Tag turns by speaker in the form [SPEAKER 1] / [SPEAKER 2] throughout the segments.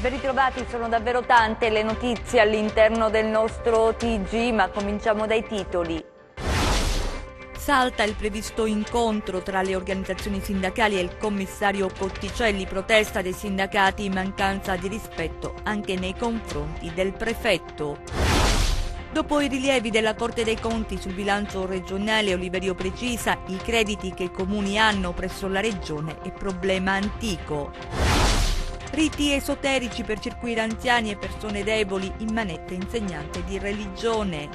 [SPEAKER 1] Ben ritrovati, sono davvero tante le notizie all'interno del nostro TG, ma cominciamo dai titoli. Salta il previsto incontro tra le organizzazioni sindacali e il commissario Cotticelli, protesta dei sindacati in mancanza di rispetto anche nei confronti del prefetto. Dopo i rilievi della Corte dei Conti sul bilancio regionale, Oliverio precisa i crediti che i comuni hanno presso la regione è problema antico. Riti esoterici per circuire anziani e persone deboli in manette insegnante di religione.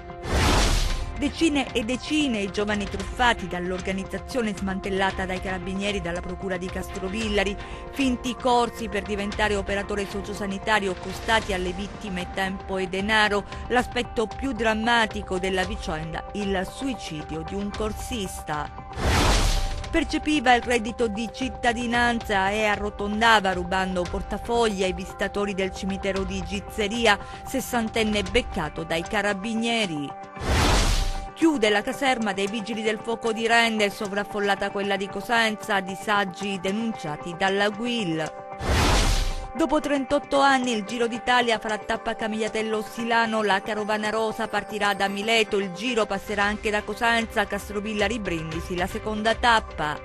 [SPEAKER 1] Decine e decine i giovani truffati dall'organizzazione smantellata dai carabinieri dalla procura di Castrovillari, finti corsi per diventare operatore sociosanitario costati alle vittime tempo e denaro, l'aspetto più drammatico della vicenda, il suicidio di un corsista. Percepiva il reddito di cittadinanza e arrotondava rubando portafogli ai visitatori del cimitero di Gizzeria, sessantenne beccato dai carabinieri. Chiude la caserma dei Vigili del Fuoco di Rende, sovraffollata quella di Cosenza, disagi denunciati dalla Guil. Dopo 38 anni il Giro d'Italia farà tappa a Camigliatello-Silano, la carovana rosa partirà da Mileto, il giro passerà anche da Cosenza, Castrovillari, Brindisi, la seconda tappa.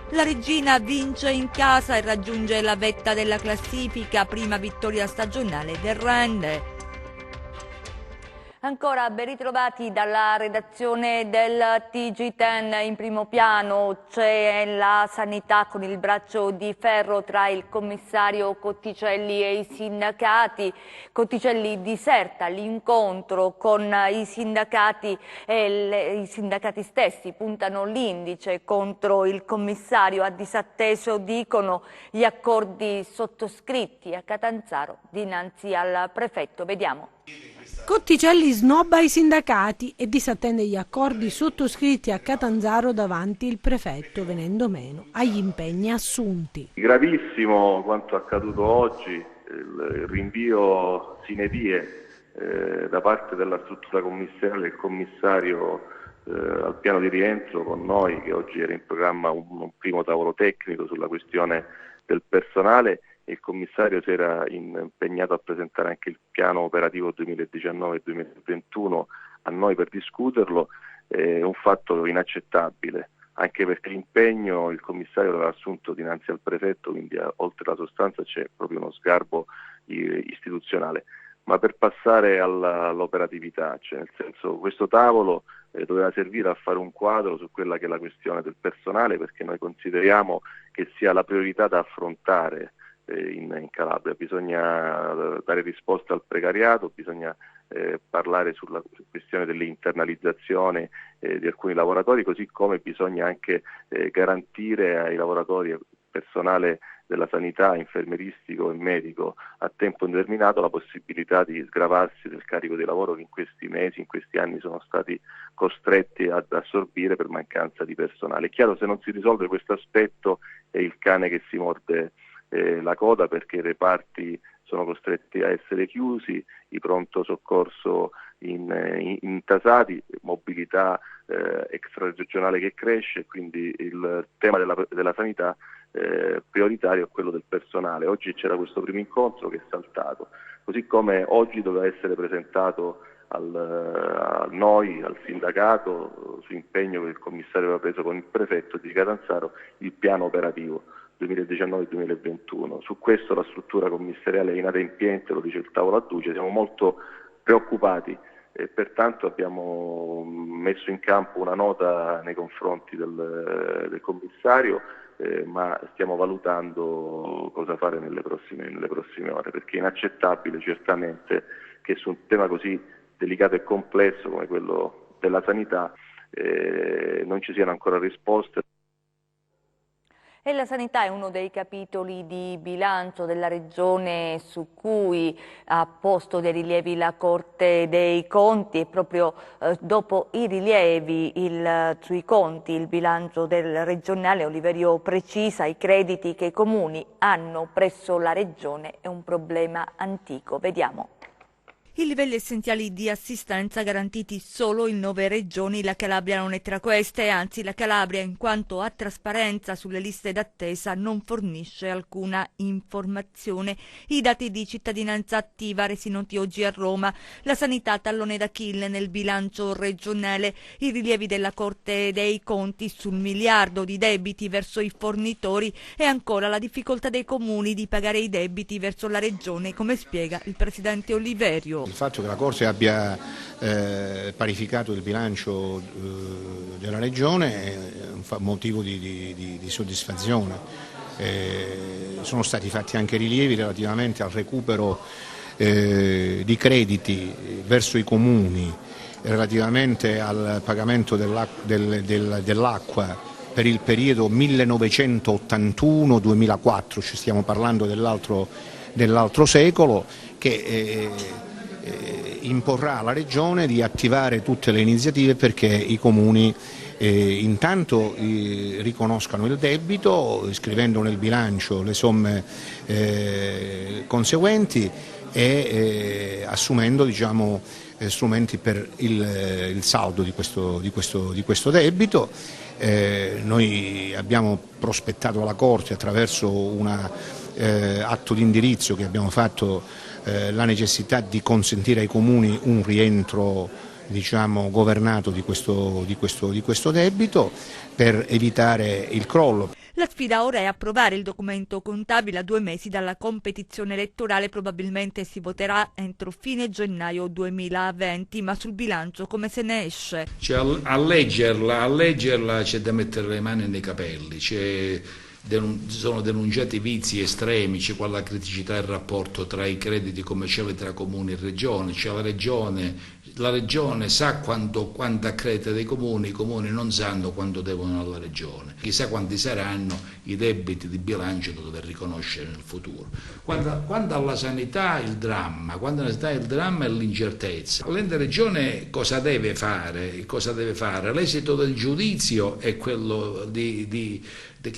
[SPEAKER 1] La Regina vince in casa e raggiunge la vetta della classifica, prima vittoria stagionale del Rende. Ancora ben ritrovati dalla redazione del TG10. In primo piano c'è la sanità con il braccio di ferro tra il commissario Cotticelli e i sindacati. Cotticelli diserta l'incontro con i sindacati e i sindacati stessi puntano l'indice contro il commissario. Ha disatteso, dicono, gli accordi sottoscritti a Catanzaro dinanzi al prefetto. Vediamo.
[SPEAKER 2] Cotticelli snobba i sindacati e disattende gli accordi sottoscritti a Catanzaro davanti il prefetto, venendo meno agli impegni assunti.
[SPEAKER 3] Gravissimo quanto accaduto oggi, il rinvio sine die da parte della struttura commissariale del commissario al piano di rientro con noi, che oggi era in programma un primo tavolo tecnico sulla questione del personale. Il commissario si era impegnato a presentare anche il piano operativo 2019-2021 a noi per discuterlo, un fatto inaccettabile, anche perché l'impegno il commissario l'aveva assunto dinanzi al prefetto, quindi oltre alla sostanza c'è proprio uno sgarbo istituzionale. Ma per passare all'operatività, cioè nel senso, questo tavolo doveva servire a fare un quadro su quella che è la questione del personale, perché noi consideriamo che sia la priorità da affrontare in Calabria. Bisogna dare risposta al precariato, bisogna parlare sulla questione dell'internalizzazione di alcuni lavoratori, così come bisogna anche garantire ai lavoratori, personale della sanità, infermieristico e medico a tempo indeterminato, la possibilità di sgravarsi del carico di lavoro che in questi mesi, in questi anni sono stati costretti ad assorbire per mancanza di personale. È chiaro, se non si risolve questo aspetto è il cane che si morde la coda, perché i reparti sono costretti a essere chiusi, i pronto soccorso intasati, mobilità extraregionale che cresce, quindi il tema della sanità prioritario è quello del personale. Oggi c'era questo primo incontro che è saltato, così come oggi doveva essere presentato a noi, al sindacato, su impegno che il commissario aveva preso con il prefetto di Catanzaro, il piano operativo 2019-2021. Su questo la struttura commissariale è inadempiente, lo dice il tavolo a Duce, siamo molto preoccupati e pertanto abbiamo messo in campo una nota nei confronti del commissario, ma stiamo valutando cosa fare nelle prossime ore, perché è inaccettabile certamente che su un tema così delicato e complesso come quello della sanità non ci siano ancora risposte.
[SPEAKER 1] E la sanità è uno dei capitoli di bilancio della Regione su cui ha posto dei rilievi la Corte dei Conti, e proprio dopo i rilievi sui conti, il bilancio del regionale, Oliverio precisa i crediti che i comuni hanno presso la Regione è un problema antico. Vediamo. I livelli essenziali di assistenza garantiti solo in 9 regioni, la Calabria non è tra queste, anzi la Calabria, in quanto a trasparenza sulle liste d'attesa, non fornisce alcuna informazione. I dati di cittadinanza attiva resi noti oggi a Roma, la sanità tallone d'Achille nel bilancio regionale, i rilievi della Corte dei Conti sul miliardo di debiti verso i fornitori e ancora la difficoltà dei comuni di pagare i debiti verso la regione, come spiega il presidente Oliverio.
[SPEAKER 4] Il fatto che la Corte abbia parificato il bilancio della Regione è un motivo di soddisfazione. Sono stati fatti anche rilievi relativamente al recupero di crediti verso i comuni, relativamente al pagamento dell'acqua per il periodo 1981-2004, ci stiamo parlando dell'altro secolo, che imporrà alla Regione di attivare tutte le iniziative perché i comuni intanto riconoscano il debito, iscrivendo nel bilancio le somme conseguenti e assumendo strumenti per il saldo di questo debito. Noi abbiamo prospettato alla Corte attraverso un atto di indirizzo che abbiamo fatto la necessità di consentire ai comuni un rientro governato di questo debito per evitare il crollo.
[SPEAKER 1] La sfida ora è approvare il documento contabile a 2 mesi dalla competizione elettorale, probabilmente si voterà entro fine gennaio 2020, ma sul bilancio come se ne esce?
[SPEAKER 5] A leggerla c'è da mettere le mani nei capelli, sono denunciati vizi estremi, c'è quella criticità del rapporto tra i crediti commerciali tra comuni e regione, la regione sa quanto accredita dei comuni, i comuni non sanno quanto devono alla regione, chissà quanti saranno i debiti di bilancio da dover riconoscere nel futuro. Quando alla sanità il dramma è l'incertezza. L'ente regione cosa deve fare? L'esito del giudizio è quello che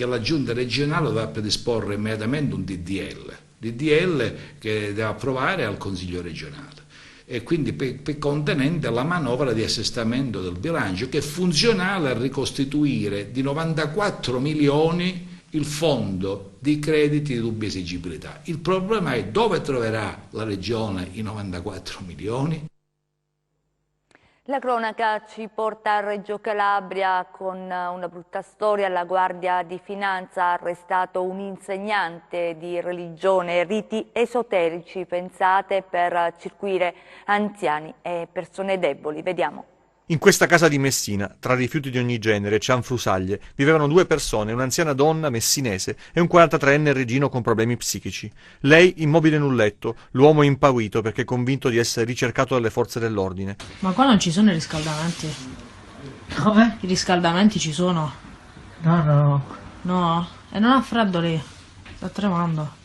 [SPEAKER 5] la giunta regionale dovrà predisporre immediatamente un DDL che deve approvare al Consiglio regionale e quindi contenente la manovra di assestamento del bilancio che è funzionale a ricostituire di 94 milioni il fondo di crediti di dubbia esigibilità. Il problema è dove troverà la regione i 94 milioni?
[SPEAKER 1] La cronaca ci porta a Reggio Calabria con una brutta storia. La Guardia di Finanza ha arrestato un insegnante di religione e riti esoterici pensate per circuire anziani e persone deboli. Vediamo.
[SPEAKER 6] In questa casa di Messina, tra rifiuti di ogni genere e cianfrusaglie, vivevano 2 persone, un'anziana donna messinese e un 43enne reggino con problemi psichici. Lei immobile in un letto, l'uomo impaurito perché convinto di essere ricercato dalle forze dell'ordine.
[SPEAKER 7] Ma qua non ci sono i riscaldamenti? Come? I riscaldamenti ci sono? No. No? E non ha freddo lì? Sta tremando.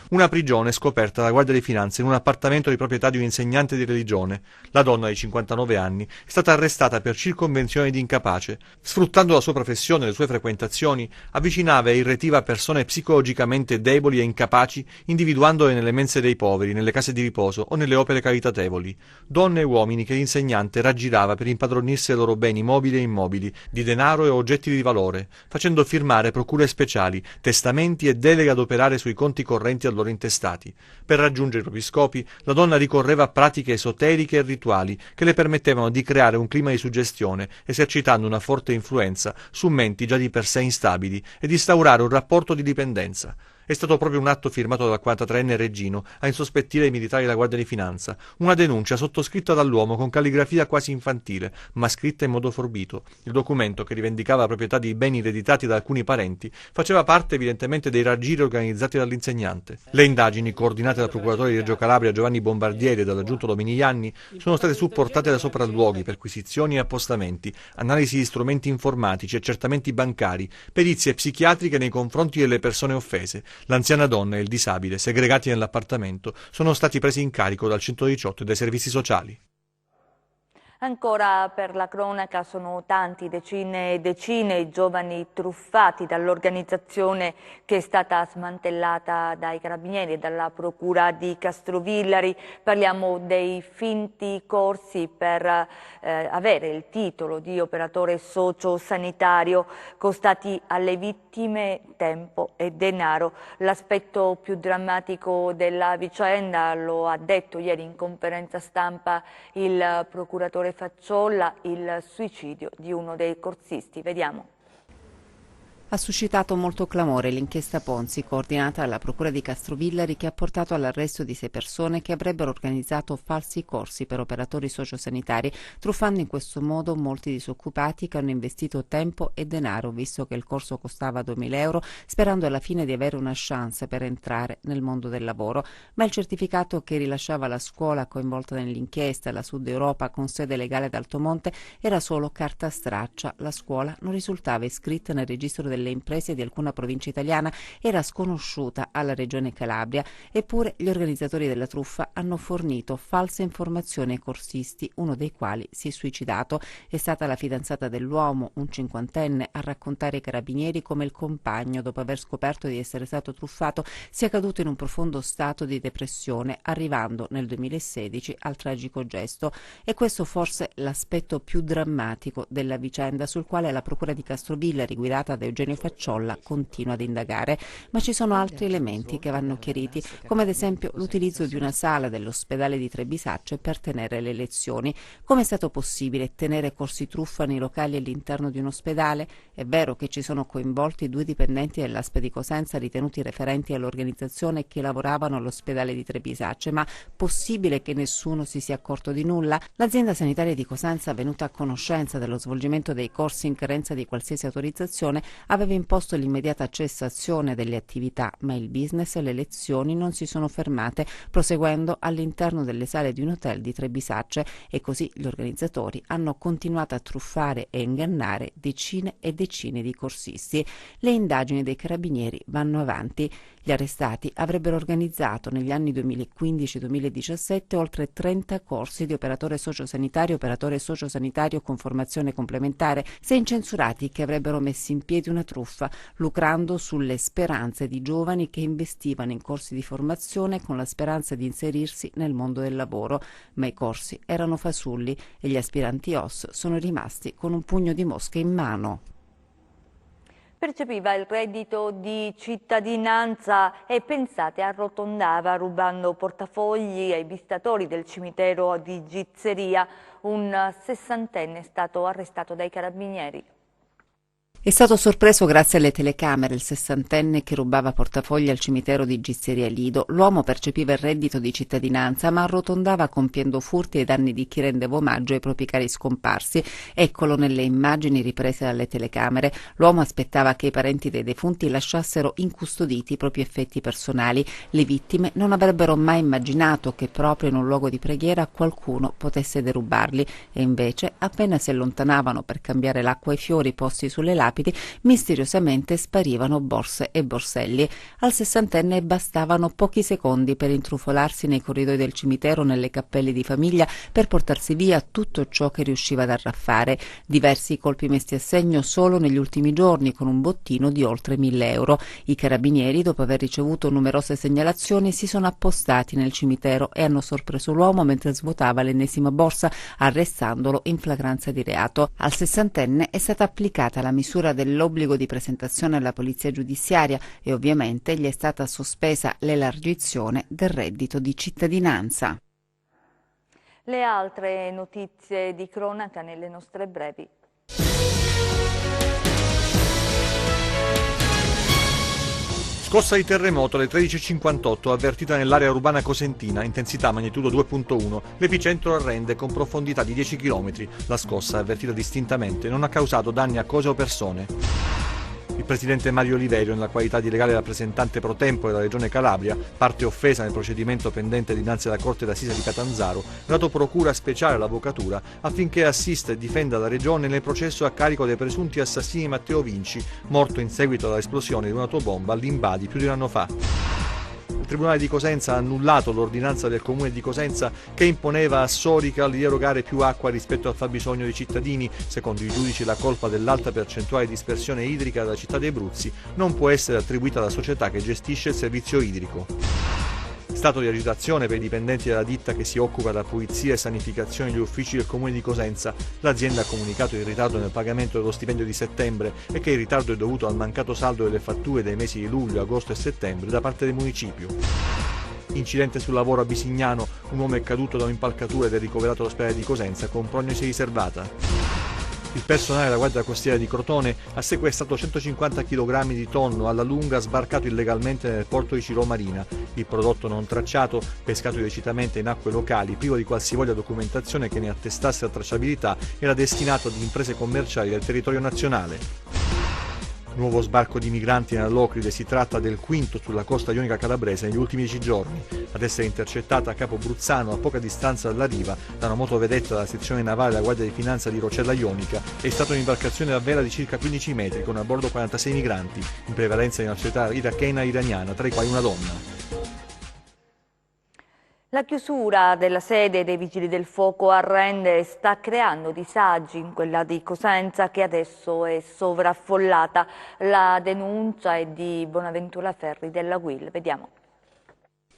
[SPEAKER 6] Una prigione scoperta dalla Guardia di Finanza in un appartamento di proprietà di un insegnante di religione. La donna di 59 anni è stata arrestata per circonvenzione di incapace. Sfruttando la sua professione e le sue frequentazioni, avvicinava e irretiva persone psicologicamente deboli e incapaci, individuandole nelle mense dei poveri, nelle case di riposo o nelle opere caritatevoli. Donne e uomini che l'insegnante raggirava per impadronirsi dei loro beni mobili e immobili, di denaro e oggetti di valore, facendo firmare procure speciali, testamenti e deleghe ad operare sui conti correnti loro intestati. Per raggiungere i propri scopi, la donna ricorreva a pratiche esoteriche e rituali che le permettevano di creare un clima di suggestione, esercitando una forte influenza su menti già di per sé instabili e di instaurare un rapporto di dipendenza. È stato proprio un atto firmato dal 43enne reggino a insospettire i militari della Guardia di Finanza, una denuncia sottoscritta dall'uomo con calligrafia quasi infantile, ma scritta in modo forbito. Il documento, che rivendicava la proprietà di beni ereditati da alcuni parenti, faceva parte evidentemente dei raggiri organizzati dall'insegnante. Le indagini, coordinate dal procuratore di Reggio Calabria Giovanni Bombardieri e dall'aggiunto Dominigliani, sono state supportate da sopralluoghi, perquisizioni e appostamenti, analisi di strumenti informatici, accertamenti bancari, perizie psichiatriche nei confronti delle persone offese. L'anziana donna e il disabile, segregati nell'appartamento, sono stati presi in carico dal 118 e dai servizi sociali.
[SPEAKER 1] Ancora per la cronaca sono tanti, decine e decine i giovani truffati dall'organizzazione che è stata smantellata dai Carabinieri e dalla Procura di Castrovillari. Parliamo dei finti corsi per avere il titolo di operatore sociosanitario, costati alle vittime tempo e denaro. L'aspetto più drammatico della vicenda lo ha detto ieri in conferenza stampa il procuratore Facciolla, il suicidio di uno dei corsisti. Vediamo.
[SPEAKER 8] Ha suscitato molto clamore l'inchiesta Ponzi, coordinata dalla Procura di Castrovillari, che ha portato all'arresto di 6 persone che avrebbero organizzato falsi corsi per operatori sociosanitari, truffando in questo modo molti disoccupati che hanno investito tempo e denaro, visto che il corso costava 2.000 euro, sperando alla fine di avere una chance per entrare nel mondo del lavoro. Ma il certificato che rilasciava la scuola coinvolta nell'inchiesta, la Sud Europa, con sede legale ad Altomonte, era solo carta straccia. La scuola non risultava iscritta nel registro delle imprese di alcuna provincia italiana, era sconosciuta alla Regione Calabria, eppure gli organizzatori della truffa hanno fornito false informazioni ai corsisti, uno dei quali si è suicidato. È stata la fidanzata dell'uomo, un 50enne, a raccontare ai Carabinieri come il compagno, dopo aver scoperto di essere stato truffato, sia caduto in un profondo stato di depressione, arrivando nel 2016 al tragico gesto. E questo forse l'aspetto più drammatico della vicenda, sul quale la Procura di Castrovillari, guidata da Eugenio Facciolla, continua ad indagare, ma ci sono altri elementi che vanno chiariti, come ad esempio l'utilizzo di una sala dell'ospedale di Trebisacce per tenere le lezioni. Come è stato possibile tenere corsi truffa nei locali all'interno di un ospedale? È vero che ci sono coinvolti 2 dipendenti dell'ASP di Cosenza ritenuti referenti all'organizzazione che lavoravano all'ospedale di Trebisacce, ma possibile che nessuno si sia accorto di nulla? L'azienda sanitaria di Cosenza, venuta a conoscenza dello svolgimento dei corsi in carenza di qualsiasi autorizzazione, aveva imposto l'immediata cessazione delle attività, ma il business e le lezioni non si sono fermate, proseguendo all'interno delle sale di un hotel di Trebisacce, e così gli organizzatori hanno continuato a truffare e ingannare decine e decine di corsisti. Le indagini dei Carabinieri vanno avanti. Gli arrestati avrebbero organizzato negli anni 2015-2017 oltre 30 corsi di operatore sociosanitario con formazione complementare, 6 incensurati che avrebbero messo in piedi una truffa, lucrando sulle speranze di giovani che investivano in corsi di formazione con la speranza di inserirsi nel mondo del lavoro. Ma i corsi erano fasulli e gli aspiranti OS sono rimasti con un pugno di mosche in mano.
[SPEAKER 1] Percepiva il reddito di cittadinanza e, pensate, arrotondava rubando portafogli ai visitatori del cimitero di Gizzeria. Un 60enne è stato arrestato dai Carabinieri.
[SPEAKER 8] È stato sorpreso grazie alle telecamere il 60enne che rubava portafogli al cimitero di Gizzeria Lido. L'uomo percepiva il reddito di cittadinanza, ma arrotondava compiendo furti ai danni di chi rendeva omaggio ai propri cari scomparsi. Eccolo nelle immagini riprese dalle telecamere. L'uomo aspettava che i parenti dei defunti lasciassero incustoditi i propri effetti personali. Le vittime non avrebbero mai immaginato che proprio in un luogo di preghiera qualcuno potesse derubarli, e invece, appena si allontanavano per cambiare l'acqua ai fiori posti sulle lapidi, misteriosamente sparivano borse e borselli. Al 60enne bastavano pochi secondi per intrufolarsi nei corridoi del cimitero, nelle cappelle di famiglia, per portarsi via tutto ciò che riusciva ad arraffare. Diversi colpi messi a segno solo negli ultimi giorni, con un bottino di oltre 1.000 euro. I Carabinieri, dopo aver ricevuto numerose segnalazioni, si sono appostati nel cimitero e hanno sorpreso l'uomo mentre svuotava l'ennesima borsa, arrestandolo in flagranza di reato. Al 60enne è stata applicata la misura dell'obbligo di presentazione alla polizia giudiziaria e ovviamente gli è stata sospesa l'elargizione del reddito di cittadinanza.
[SPEAKER 1] Le altre notizie di cronaca nelle nostre brevi.
[SPEAKER 6] Scossa di terremoto alle 13.58, avvertita nell'area urbana cosentina, intensità magnitudo 2.1. L'epicentro arrende con profondità di 10 km. La scossa, avvertita distintamente, non ha causato danni a cose o persone. Il presidente Mario Oliverio, nella qualità di legale rappresentante pro tempore della Regione Calabria, parte offesa nel procedimento pendente dinanzi alla Corte d'Assise di Catanzaro, ha dato procura speciale all'Avvocatura affinché assista e difenda la Regione nel processo a carico dei presunti assassini Matteo Vinci, morto in seguito all'esplosione di un'autobomba all'Imbadi più di un anno fa. Il Tribunale di Cosenza ha annullato l'ordinanza del Comune di Cosenza che imponeva a Sorical di erogare più acqua rispetto al fabbisogno dei cittadini. Secondo i giudici la colpa dell'alta percentuale di dispersione idrica della città dei Abruzzi non può essere attribuita alla società che gestisce il servizio idrico. Stato di agitazione per i dipendenti della ditta che si occupa della pulizia e sanificazione degli uffici del Comune di Cosenza. L'azienda ha comunicato il ritardo nel pagamento dello stipendio di settembre e che il ritardo è dovuto al mancato saldo delle fatture dei mesi di luglio, agosto e settembre da parte del municipio. Incidente sul lavoro a Bisignano, un uomo è caduto da un'impalcatura ed è ricoverato all'ospedale di Cosenza con prognosi riservata. Il personale della Guardia Costiera di Crotone ha sequestrato 150 kg di tonno alla lunga sbarcato illegalmente nel porto di Cirò Marina. Il prodotto non tracciato, pescato illecitamente in acque locali, privo di qualsivoglia documentazione che ne attestasse la tracciabilità, era destinato ad imprese commerciali del territorio nazionale. Nuovo sbarco di migranti nella Locride, si tratta del quinto sulla costa ionica calabrese negli ultimi 10 giorni. Ad essere intercettata a Capo Bruzzano, a poca distanza dalla riva, da una motovedetta della sezione navale della Guardia di Finanza di Rocella Ionica, è stata un'imbarcazione a vela di circa 15 metri con a bordo 46 migranti, in prevalenza di nazionalità irachena e iraniana, tra i quali una donna.
[SPEAKER 1] La chiusura della sede dei Vigili del Fuoco a Rende sta creando disagi in quella di Cosenza, che adesso è sovraffollata. La denuncia è di Bonaventura Ferri della UIL. Vediamo.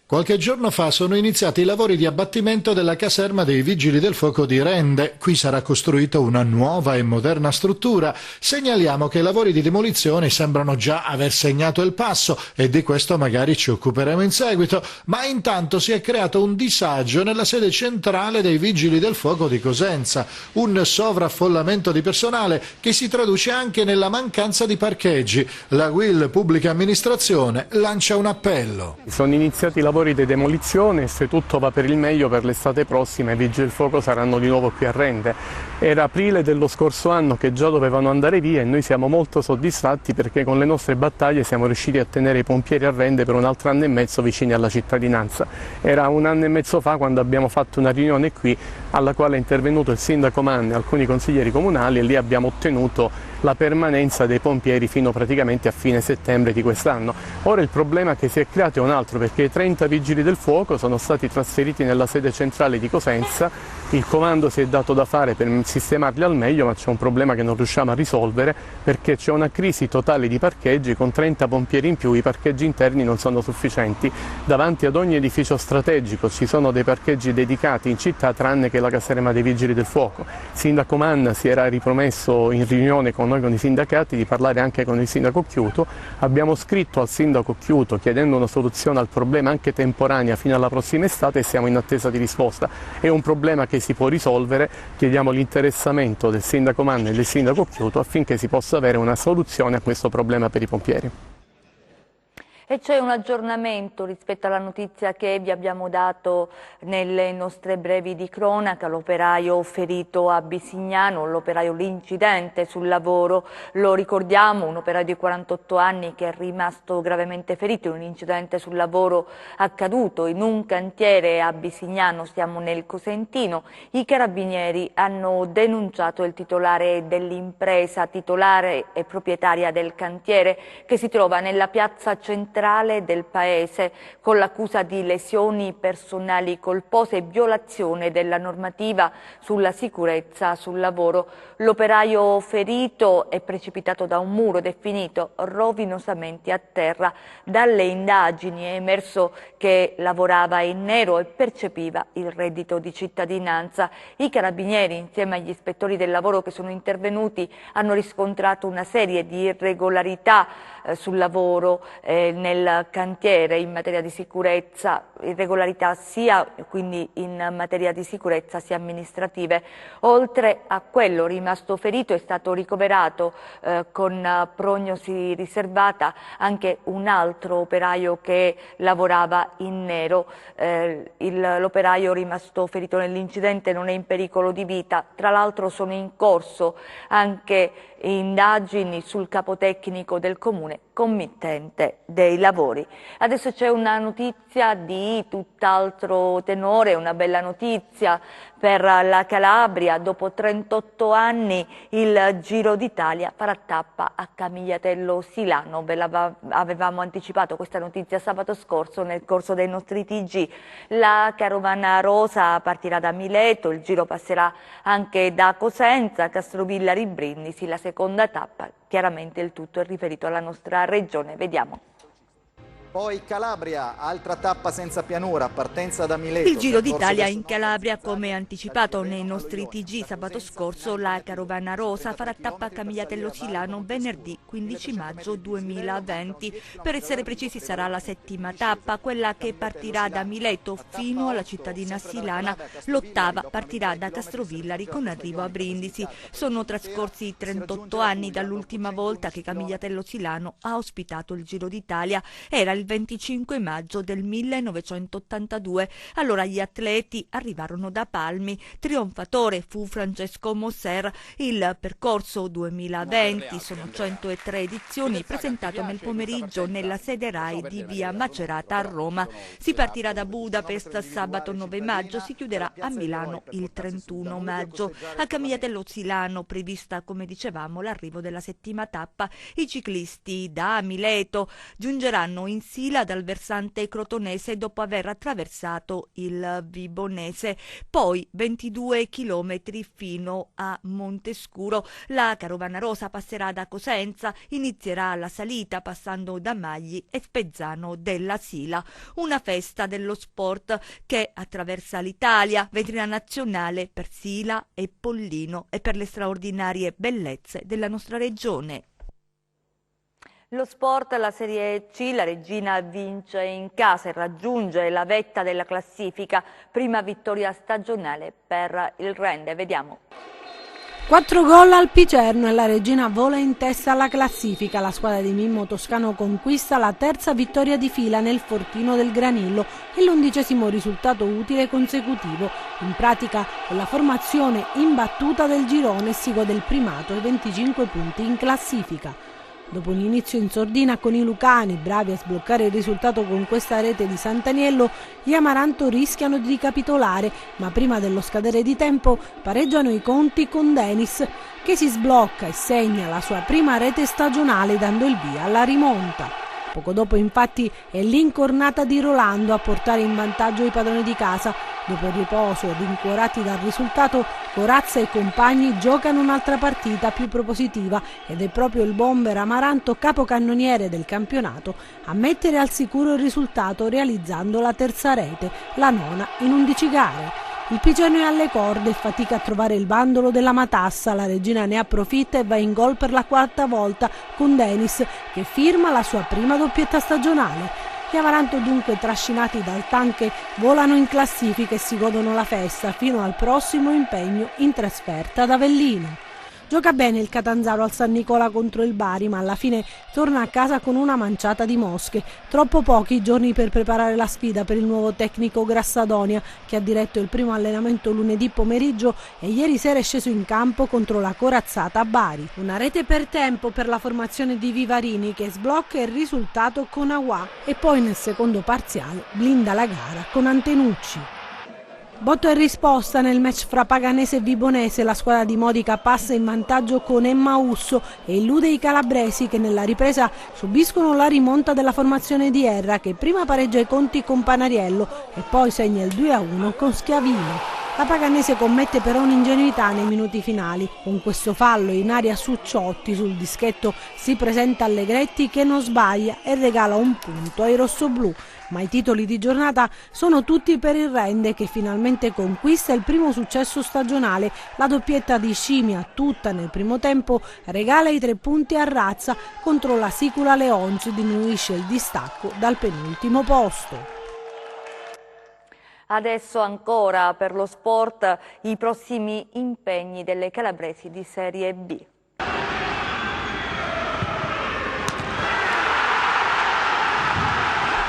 [SPEAKER 9] Qualche giorno fa sono iniziati i lavori di abbattimento della caserma dei Vigili del Fuoco di Rende. Qui sarà costruita una nuova e moderna struttura. Segnaliamo che i lavori di demolizione sembrano già aver segnato il passo e di questo magari ci occuperemo in seguito, ma intanto si è creato un disagio nella sede centrale dei Vigili del Fuoco di Cosenza, un sovraffollamento di personale che si traduce anche nella mancanza di parcheggi. La UIL Pubblica Amministrazione lancia un appello.
[SPEAKER 10] Sono iniziati i lavori di demolizione e se tutto va per il meglio per l'estate prossima i Vigili del Fuoco saranno di nuovo qui a Rende. Era aprile dello scorso anno che già dovevano andare via e noi siamo molto soddisfatti perché con le nostre battaglie siamo riusciti a tenere i pompieri a Rende per un altro anno e mezzo vicini alla cittadinanza. Era un anno e mezzo fa quando abbiamo fatto una riunione qui alla quale è intervenuto il sindaco Manni e alcuni consiglieri comunali e lì abbiamo ottenuto la permanenza dei pompieri fino praticamente a fine settembre di quest'anno. Ora il problema che si è creato è un altro, perché i 30 vigili del fuoco sono stati trasferiti nella sede centrale di Cosenza, il comando si è dato da fare per sistemarli al meglio, ma c'è un problema che non riusciamo a risolvere perché c'è una crisi totale di parcheggi. Con 30 pompieri in più i parcheggi interni non sono sufficienti. Davanti ad ogni edificio strategico ci sono dei parcheggi dedicati in città tranne che la caserma dei vigili del fuoco. Il sindaco Manna si era ripromesso in riunione con noi, con i sindacati, di parlare anche con il sindaco Chiuto. Abbiamo scritto al sindaco Chiuto chiedendo una soluzione al problema anche temporanea fino alla prossima estate e siamo in attesa di risposta. È un problema che si può risolvere, chiediamo l'interessamento del sindaco Manna e del sindaco Chiuto affinché si possa avere una soluzione a questo problema per i pompieri.
[SPEAKER 1] E c'è un aggiornamento rispetto alla notizia che vi abbiamo dato nelle nostre brevi di cronaca, l'operaio ferito a Bisignano, l'incidente sul lavoro, lo ricordiamo, un operaio di 48 anni che è rimasto gravemente ferito in un incidente sul lavoro accaduto in un cantiere a Bisignano, siamo nel Cosentino. I carabinieri hanno denunciato il titolare dell'impresa, titolare e proprietaria del cantiere, che si trova nella piazza centrale del paese con l'accusa di lesioni personali colpose e violazione della normativa sulla sicurezza sul lavoro. L'operaio ferito è precipitato da un muro ed è finito rovinosamente a terra. Dalle indagini è emerso che lavorava in nero e percepiva il reddito di cittadinanza. I carabinieri, insieme agli ispettori del lavoro che sono intervenuti, hanno riscontrato una serie di irregolarità sul lavoro nel cantiere in materia di sicurezza, irregolarità sia quindi in materia di sicurezza sia amministrative. Oltre a quello rimasto ferito è stato ricoverato con prognosi riservata anche un altro operaio che lavorava in nero. L'operaio rimasto ferito nell'incidente non è in pericolo di vita, tra l'altro sono in corso anche indagini sul capotecnico del comune committente dei lavori. Adesso c'è una notizia di tutt'altro tenore, una bella notizia per la Calabria. Dopo 38 anni il Giro d'Italia farà tappa a Camigliatello Silano. Ve avevamo anticipato questa notizia sabato scorso nel corso dei nostri TG. La carovana rosa partirà da Mileto, il Giro passerà anche da Cosenza, Castrovillari, Brindisi, la seconda tappa. Chiaramente il tutto è riferito alla nostra regione. Vediamo.
[SPEAKER 11] Poi Calabria, altra tappa senza pianura, partenza da Mileto.
[SPEAKER 1] Il Giro d'Italia in Calabria, come anticipato nei nostri TG sabato scorso, la carovana rosa farà tappa a Camigliatello Silano venerdì 15 maggio 2020. Per essere precisi sarà la settima tappa, quella che partirà da Mileto fino alla cittadina silana. L'ottava partirà da Castrovillari con arrivo a Brindisi. Sono trascorsi 38 anni dall'ultima volta che Camigliatello Silano ha ospitato il Giro d'Italia. Era il 25 maggio del 1982. Allora gli atleti arrivarono da Palmi. Trionfatore fu Francesco Mosser. Il percorso 2020 sono 103 edizioni, presentato nel pomeriggio nella sede RAI di via Macerata a Roma. Si partirà da Budapest sabato 9 maggio, si chiuderà a Milano il 31 maggio. A Camigliatello Silano prevista, come dicevamo, l'arrivo della settima tappa. I ciclisti da Mileto giungeranno in Sila dal versante crotonese dopo aver attraversato il Vibonese, poi 22 chilometri fino a Montescuro. La carovana rosa passerà da Cosenza, inizierà la salita passando da Magli e Spezzano della Sila, una festa dello sport che attraversa l'Italia, vetrina nazionale per Sila e Pollino e per le straordinarie bellezze della nostra regione. Lo sport, la Serie C, la Regina vince in casa e raggiunge la vetta della classifica, prima vittoria stagionale per il Rende. Vediamo.
[SPEAKER 2] 4 gol al Picerno e la Regina vola in testa alla classifica. La squadra di Mimmo Toscano conquista la terza vittoria di fila nel Fortino del Granillo e l'11° risultato utile consecutivo. In pratica è la formazione imbattuta del girone e si gode il primato e 25 punti in classifica. Dopo un inizio in sordina con i lucani, bravi a sbloccare il risultato con questa rete di Sant'Aniello, gli Amaranto rischiano di ricapitolare, ma prima dello scadere di tempo pareggiano i conti con Denis, che si sblocca e segna la sua prima rete stagionale dando il via alla rimonta. Poco dopo infatti è l'incornata di Rolando a portare in vantaggio i padroni di casa. Dopo il riposo, rincuorati dal risultato, Corazza e i compagni giocano un'altra partita più propositiva ed è proprio il bomber Amaranto, capocannoniere del campionato, a mettere al sicuro il risultato realizzando la terza rete, la nona in 11 gare. Il Picerno è alle corde e fatica a trovare il bandolo della matassa. La Regina ne approfitta e va in gol per la quarta volta con Denis, che firma la sua prima doppietta stagionale. Gli Amaranto, dunque trascinati dal tanche, volano in classifica e si godono la festa fino al prossimo impegno in trasferta ad Avellino. Gioca bene il Catanzaro al San Nicola contro il Bari, ma alla fine torna a casa con una manciata di mosche. Troppo pochi giorni per preparare la sfida per il nuovo tecnico Grassadonia, che ha diretto il primo allenamento lunedì pomeriggio e ieri sera è sceso in campo contro la corazzata a Bari. Una rete per tempo per la formazione di Vivarini, che sblocca il risultato con Aguà e poi nel secondo parziale blinda la gara con Antenucci. Botto e risposta nel match fra Paganese e Vibonese. La squadra di Modica passa in vantaggio con Emma Usso e illude i calabresi, che nella ripresa subiscono la rimonta della formazione di Erra, che prima pareggia i conti con Panariello e poi segna il 2-1 con Schiavino. La Paganese commette però un'ingenuità nei minuti finali. Con questo fallo in aria su Ciotti, sul dischetto si presenta Allegretti, che non sbaglia e regala un punto ai rossoblù. Ma i titoli di giornata sono tutti per il Rende, che finalmente conquista il primo successo stagionale. La doppietta di Scimia, tutta nel primo tempo, regala i 3 punti a Razza contro la Sicula Leonci, diminuisce il distacco dal penultimo posto.
[SPEAKER 1] Adesso ancora per lo sport i prossimi impegni delle calabresi di Serie B.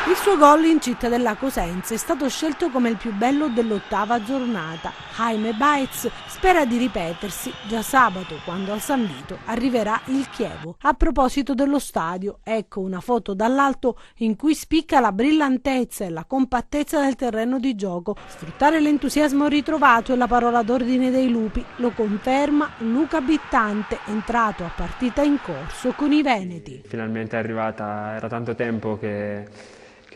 [SPEAKER 2] Il suo gol in città della Cosenza è stato scelto come il più bello dell'8ª giornata. Jaime Baez spera di ripetersi già sabato, quando al San Vito arriverà il Chievo. A proposito dello stadio, ecco una foto dall'alto in cui spicca la brillantezza e la compattezza del terreno di gioco. Sfruttare l'entusiasmo ritrovato è la parola d'ordine dei lupi, lo conferma Luca Bittante, entrato a partita in corso con i veneti.
[SPEAKER 12] Finalmente è arrivata, era tanto tempo che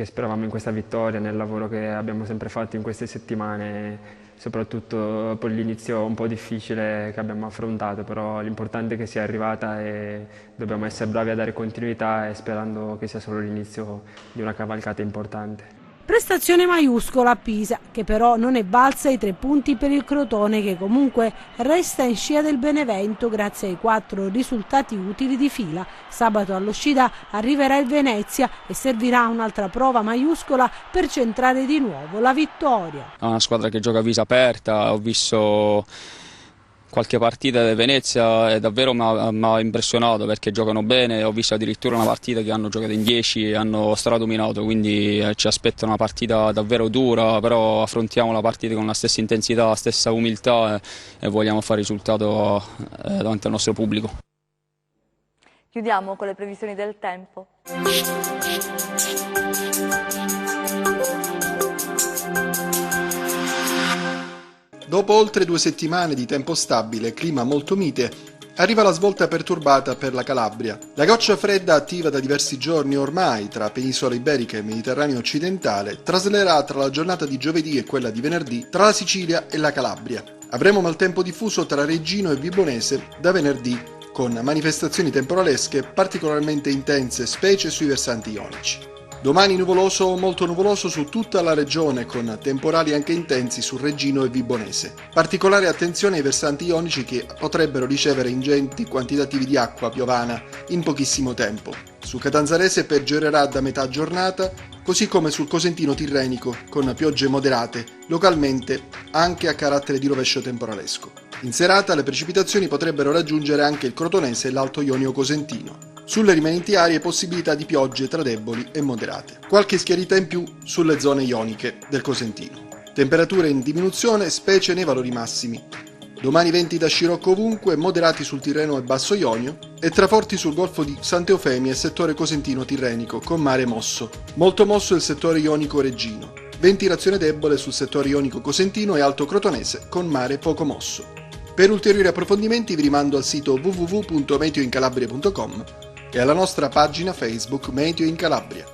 [SPEAKER 12] speravamo in questa vittoria, nel lavoro che abbiamo sempre fatto in queste settimane, soprattutto dopo l'inizio un po' difficile che abbiamo affrontato, però l'importante è che sia arrivata e dobbiamo essere bravi a dare continuità e sperando che sia solo l'inizio di una cavalcata importante.
[SPEAKER 2] Prestazione maiuscola a Pisa, che però non è valsa i 3 punti per il Crotone, che comunque resta in scia del Benevento grazie ai 4 risultati utili di fila. Sabato allo Scida arriverà il Venezia e servirà un'altra prova maiuscola per centrare di nuovo la vittoria.
[SPEAKER 13] È una squadra che gioca a viso aperta, ho visto qualche partita del Venezia e davvero mi ha impressionato perché giocano bene, ho visto addirittura una partita che hanno giocato in 10 e hanno stradominato, quindi ci aspetta una partita davvero dura, però affrontiamo la partita con la stessa intensità, la stessa umiltà e vogliamo fare risultato davanti al nostro pubblico.
[SPEAKER 1] Chiudiamo con le previsioni del tempo.
[SPEAKER 14] Dopo oltre 2 settimane di tempo stabile e clima molto mite, arriva la svolta perturbata per la Calabria. La goccia fredda attiva da diversi giorni ormai tra penisola iberica e Mediterraneo occidentale traslerà tra la giornata di giovedì e quella di venerdì tra la Sicilia e la Calabria. Avremo maltempo diffuso tra Reggino e Vibonese da venerdì, con manifestazioni temporalesche particolarmente intense, specie sui versanti ionici. Domani nuvoloso o molto nuvoloso su tutta la regione, con temporali anche intensi su Reggino e Vibonese. Particolare attenzione ai versanti ionici che potrebbero ricevere ingenti quantitativi di acqua piovana in pochissimo tempo. Su Catanzarese peggiorerà da metà giornata, così come sul Cosentino Tirrenico, con piogge moderate, localmente anche a carattere di rovescio temporalesco. In serata le precipitazioni potrebbero raggiungere anche il Crotonese e l'Alto Ionio Cosentino. Sulle rimanenti aree possibilità di piogge tra deboli e moderate. Qualche schiarità in più sulle zone ioniche del Cosentino. Temperature in diminuzione, specie nei valori massimi. Domani venti da scirocco ovunque, moderati sul Tirreno e Basso Ionio e traforti sul Golfo di Sante Eufemie e settore Cosentino Tirrenico con mare mosso. Molto mosso il settore ionico Reggino. Ventilazione debole sul settore ionico Cosentino e Alto Crotonese con mare poco mosso. Per ulteriori approfondimenti vi rimando al sito www.meteoincalabria.com e alla nostra pagina Facebook Meteo in Calabria.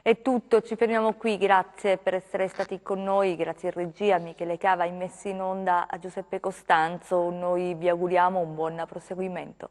[SPEAKER 1] È tutto, ci fermiamo qui, grazie per essere stati con noi, grazie a regia, a Michele Cava, immessi in onda a Giuseppe Costanzo, noi vi auguriamo un buon proseguimento.